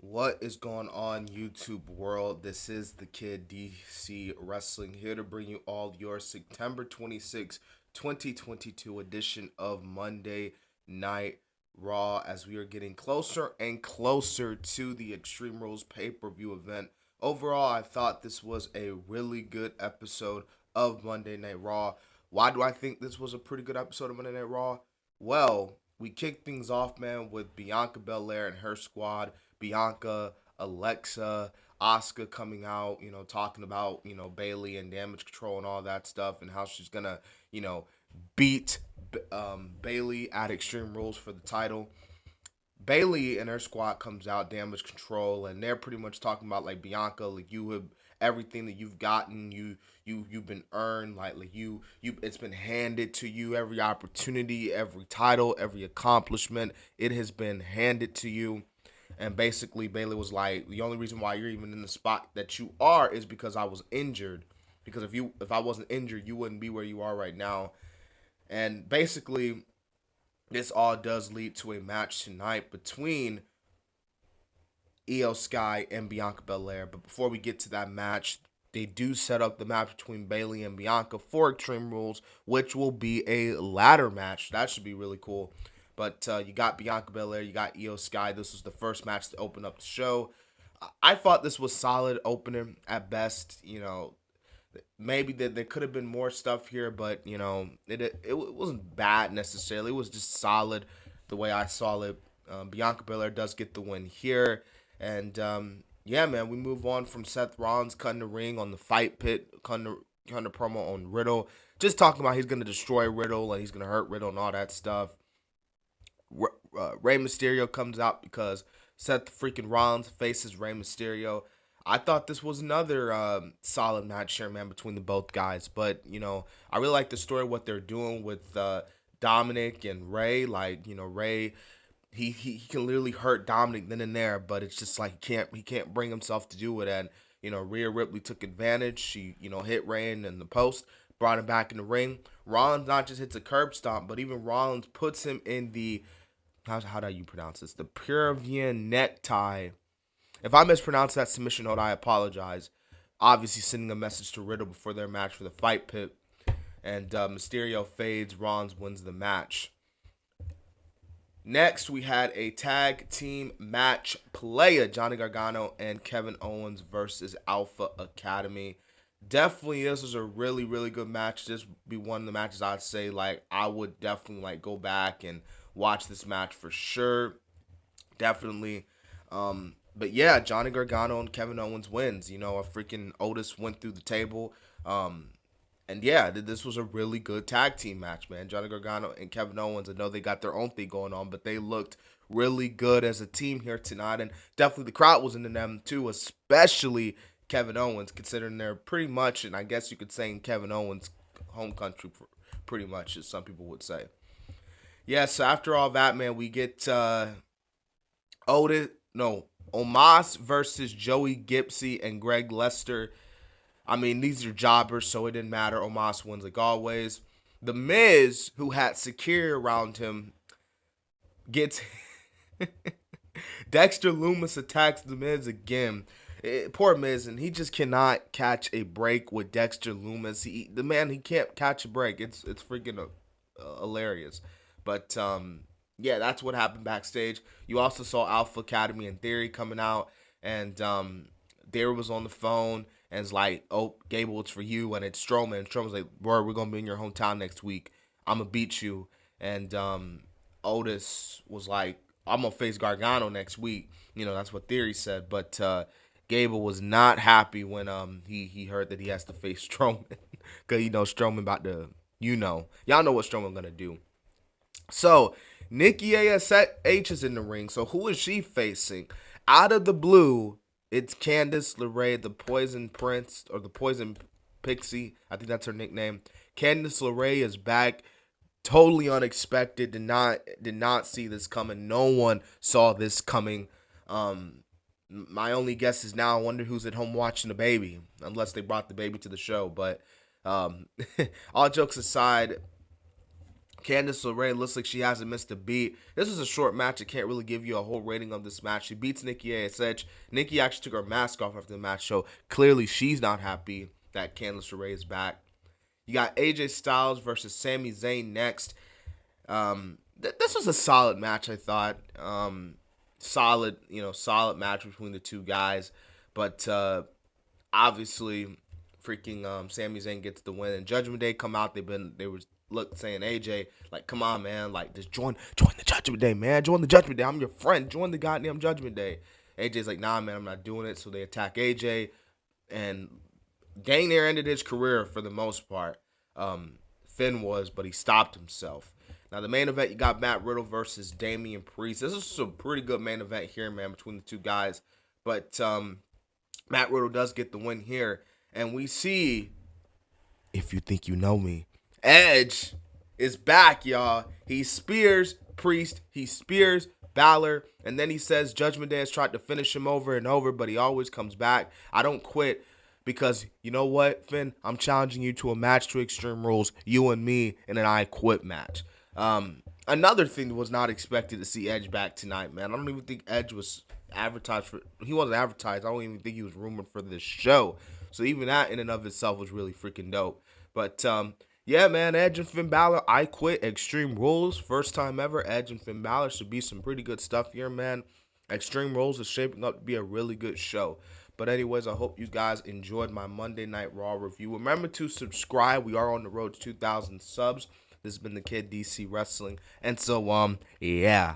What is going on, YouTube world? This is the Kid DC Wrestling here to bring you all your September 26, 2022 edition of Monday Night Raw as we are getting closer and closer to the Extreme Rules pay-per-view event. Overall, I thought this was a really good episode of Monday Night Raw. Why do I think this was a pretty good episode of Monday Night Raw? Well, we kicked things off, man, with Bianca Belair and her squad. Bianca, Alexa, Asuka coming out, talking about, Bailey and damage control and all that stuff and how she's going to, beat Bailey at Extreme Rules for the title. Bailey and her squad comes out, damage control, and they're pretty much talking about like Bianca, like you have everything that you've gotten, you've been earned, like you it's been handed to you, every opportunity, every title, every accomplishment, it has been handed to you. And basically Bailey was like, the only reason why you're even in the spot that you are is because I was injured. Because if I wasn't injured, you wouldn't be where you are right now. And basically this all does lead to a match tonight between Io Sky and Bianca Belair. But before we get to that match, they do set up the match between Bailey and Bianca for Extreme Rules, which will be a ladder match. That should be really cool. But you got Bianca Belair, you got Io Sky. This was the first match to open up the show. I thought this was solid opening at best. Maybe there could have been more stuff here, but it wasn't bad necessarily. It was just solid the way I saw it. Bianca Belair does get the win here, and yeah, man, we move on from Seth Rollins cutting the ring on the fight pit, cutting the promo on Riddle, just talking about he's gonna destroy Riddle and he's gonna hurt Riddle and all that stuff. Rey Mysterio comes out because Seth freaking Rollins faces Rey Mysterio. I thought this was another solid match here, man, between the both guys. But, I really like the story, what they're doing with Dominic and Rey. Like, Rey, he can literally hurt Dominic then and there, but it's just like he can't bring himself to do it. And, Rhea Ripley took advantage. She, hit Rey in the post, brought him back in the ring. Rollins not just hits a curb stomp, but even Rollins puts him in the, how do you pronounce this? The Peruvian necktie. If I mispronounce that submission note, I apologize. Obviously, sending a message to Riddle before their match for the fight pit. And Mysterio fades. Rollins wins the match. Next, we had a tag team match playa. Johnny Gargano and Kevin Owens versus Alpha Academy. Definitely, this was a really, really good match. This would be one of the matches I'd say, like, I would definitely, like, go back and watch this match for sure. Definitely. But yeah, Johnny Gargano and Kevin Owens wins. A freaking Otis went through the table. And yeah, this was a really good tag team match, man. Johnny Gargano and Kevin Owens, I know they got their own thing going on, but they looked really good as a team here tonight. And definitely the crowd was into them too, especially Kevin Owens, considering they're pretty much, and I guess you could say in Kevin Owens' home country, pretty much, as some people would say. Yeah, so after all that, man, we get Omos versus Joey Gipsy and Greg Lester. I mean, these are jobbers, so it didn't matter. Omos wins like always. The Miz, who had security around him, gets Dexter Lumis attacks The Miz again. Poor Miz, and he just cannot catch a break with Dexter Lumis. He can't catch a break. It's freaking hilarious. But yeah, that's what happened backstage. You also saw Alpha Academy and Theory coming out, and Theory was on the phone and it's like, "Oh, Gable, it's for you." And it's Strowman. And Strowman's like, "Bro, we're gonna be in your hometown next week. I'm gonna beat you." And Otis was like, "I'm gonna face Gargano next week." That's what Theory said. But Gable was not happy when he heard that he has to face Strowman, because Strowman about to, y'all know what Strowman gonna do. So Nikki ASH is in the ring. So who is she facing? Out of the blue, it's Candace LeRae, the Poison Prince, or the Poison Pixie. I think that's her nickname. Candace LeRae is back. Totally unexpected. Did not see this coming. No one saw this coming. My only guess is now I wonder who's at home watching the baby, unless they brought the baby to the show. But all jokes aside, Candace LeRae looks like she hasn't missed a beat. This is a short match. I can't really give you a whole rating of this match. She beats Nikki ASH. Nikki actually took her mask off after the match, so clearly she's not happy that Candace LeRae is back. You got AJ Styles versus Sami Zayn next. This was a solid match, I thought. Solid match between the two guys. But obviously, freaking Sami Zayn gets the win. And Judgment Day come out. They were saying AJ, like, come on, man, like, just join the Judgment Day, man. Join the Judgment Day. I'm your friend. Join the goddamn Judgment Day. AJ's like, nah, man, I'm not doing it. So they attack AJ, and dang near ended his career for the most part. Finn was, but he stopped himself. Now, the main event, you got Matt Riddle versus Damian Priest. This is a pretty good main event here, man, between the two guys. But Matt Riddle does get the win here. And we see, if you think you know me, Edge is back, y'all. He spears Priest. He spears Balor. And then he says Judgment Day has tried to finish him over and over, but he always comes back. I don't quit. Because, you know what, Finn? I'm challenging you to a match to Extreme Rules. You and me in an I Quit match. Another thing that was not expected to see Edge back tonight, man. I don't even think Edge was advertised for. He wasn't advertised. I don't even think he was rumored for this show. So even that in and of itself was really freaking dope. But yeah, man, Edge and Finn Balor, I Quit Extreme Rules. First time ever. Edge and Finn Balor should be some pretty good stuff here, man. Extreme Rules is shaping up to be a really good show. But anyways, I hope you guys enjoyed my Monday Night Raw review. Remember to subscribe. We are on the road to 2,000 subs. This has been the Kid DC Wrestling. And so, yeah.